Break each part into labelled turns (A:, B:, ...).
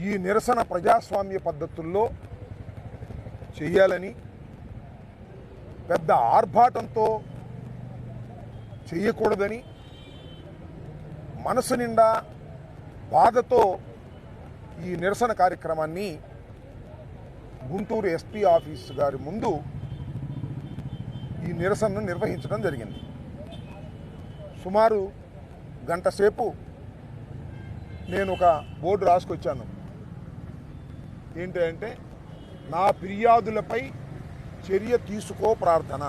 A: ఈ నిరసన ప్రజాస్వామ్య పద్ధతుల్లో చేయాలని, పెద్ద ఆర్భాటంతో చేయకూడదని, మనసు నిండా బాధతో ఈ నిరసన కార్యక్రమాన్ని గుంటూరు ఎస్పీ ఆఫీసు గారి ముందు ఈ నిరసనను నిర్వహించడం జరిగింది. సుమారు గంట సేపు నేను ఒక బోర్డు రాసుకొచ్చాను. ఏంటంటే, నా ఫిర్యాదులపై చర్య తీసుకో ప్రార్థన.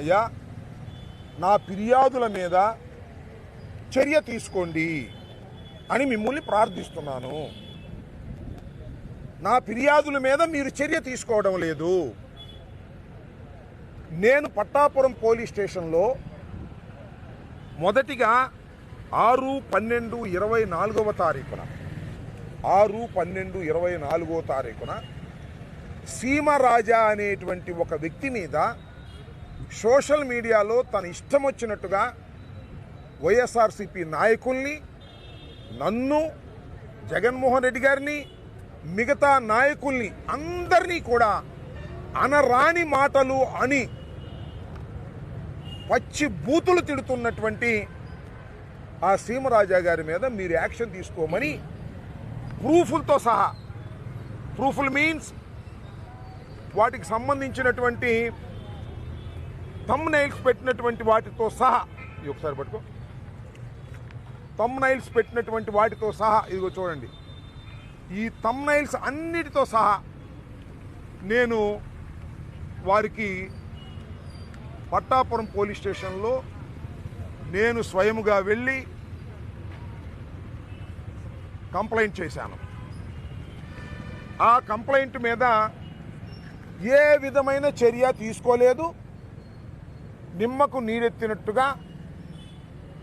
A: అయ్యా, నా ఫిర్యాదుల మీద చర్య తీసుకోండి అని మిమ్మల్ని ప్రార్థిస్తున్నాను. నా ఫిర్యాదుల మీద మీరు చర్య తీసుకోవడం లేదు. నేను పట్టాపురం పోలీస్ స్టేషన్లో మొదటిగా 6/12/24 తారీఖున 6/12/24 తారీఖున సీమరాజా అనేటువంటి ఒక వ్యక్తి మీద సోషల్ మీడియాలో తన ఇష్టం వచ్చినట్టుగా వైఎస్ఆర్సీపీ నాయకుల్ని, నన్ను, జగన్మోహన్ రెడ్డి గారిని, మిగతా నాయకుల్ని అందరినీ కూడా అనరాని మాటలు అని పచ్చి బూతులు తిడుతున్నటువంటి ఆ సీమరాజా గారి మీద మీరు యాక్షన్ తీసుకోమని ప్రూఫులతో సహా, ప్రూఫుల్ మీన్స్ వాటికి సంబంధించినటువంటి థంబ్నైల్స్ పెట్టినటువంటి వాటితో సహా, ఇది ఒకసారి పట్టుకో, థంబ్నైల్స్ పెట్టినటువంటి వాటితో సహా, ఇదిగో చూడండి, ఈ థంబ్నైల్స్ అన్నిటితో సహా నేను వారికి పట్టాపురం పోలీస్ స్టేషన్లో నేను స్వయముగా వెళ్ళి కంప్లైంట్ చేశాను. ఆ కంప్లైంట్ మీద ఏ విధమైన చర్య తీసుకోలేదు. నిమ్మకు నీరెత్తినట్టుగా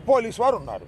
A: పోలీసు వారు ఉన్నారు.